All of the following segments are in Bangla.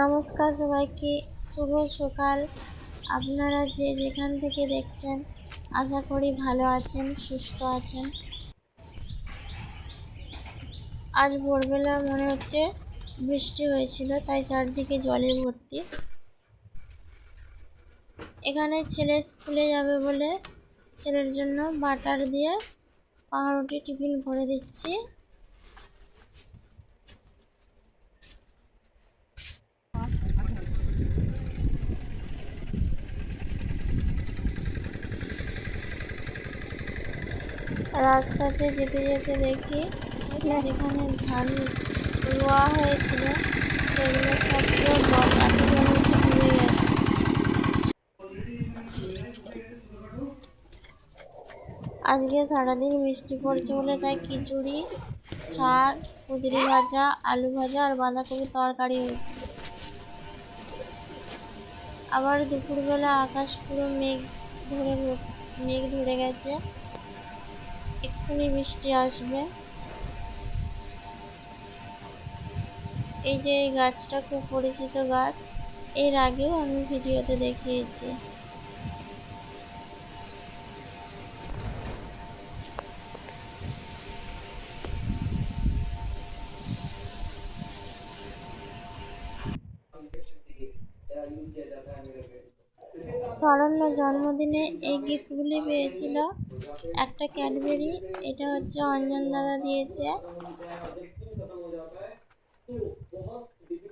নমস্কার সবাইকে, শুভ সকাল। আপনারা যে যেখান থেকে দেখছেন আশা করি ভালো আছেন, সুস্থ আছেন। আজ ভোরবেলা মনে হচ্ছে বৃষ্টি হয়েছিল, তাই চারদিকে জলে ভর্তি। এখানে ছেলে স্কুলে যাবে বলে ছেলের জন্য বাটার দিয়ে পাউরুটি টিফিন করে দিচ্ছি। রাস্তাতে যেতে যেতে দেখি যেখানে ধান রোয়া হয়েছিল সেগুলো সব পুরো জল এত জল উঠে ডুবে গেছে। আজকে সারাদিন বৃষ্টি পড়ছে বলে তাই খিচুড়ি, শাক, কুঁদরি ভাজা, আলু ভাজা আর বাঁধাকপির তরকারি হয়েছে। আবার দুপুরবেলা আকাশ পুরো মেঘ ধরে গেছে, এক্ষুনি বৃষ্টি আসবে। এই যে এই গাছটা খুব পরিচিত গাছ, এর আগেও আমি ভিডিওতে দেখিয়েছি। শরণ্য জন্মদিনে এই গিফটগুলি পেয়েছিল। একটা ক্যাডবেরি, এটা হচ্ছে অঞ্জন দাদা দিয়েছে,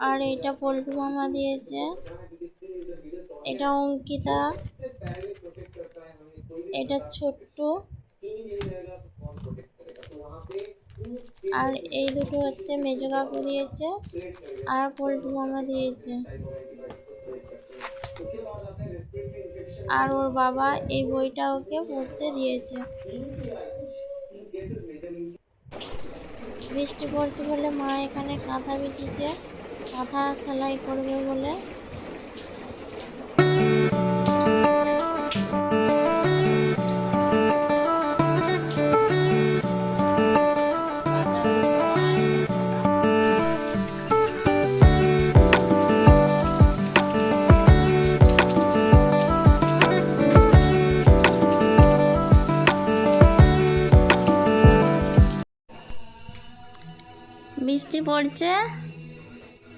আর এটা পল্টু মামা দিয়েছে, এটা অঙ্কিতা, এটা ছোট্ট, আর এই দুটো হচ্ছে মেজো কাকু দিয়েছে আর পল্টু মামা দিয়েছে। আর ওর বাবা এই বইটা ওকে পড়তে দিয়েছে। বৃষ্টি পড়ছে বলে মা এখানে কাঁথা বিছিয়েছে, কাঁথা সেলাই করবে বলে। বৃষ্টি পড়ছে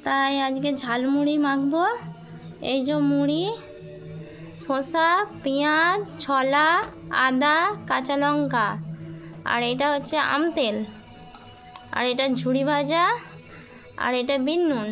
তাই আজকে ঝালমুড়ি মাখবো। এই যে মুড়ি, শসা, পেঁয়াজ, ছোলা, আদা, কাঁচা লঙ্কা, আর এটা হচ্ছে আম তেল, আর এটা ঝুড়ি ভাজা, আর এটা বিন নুন।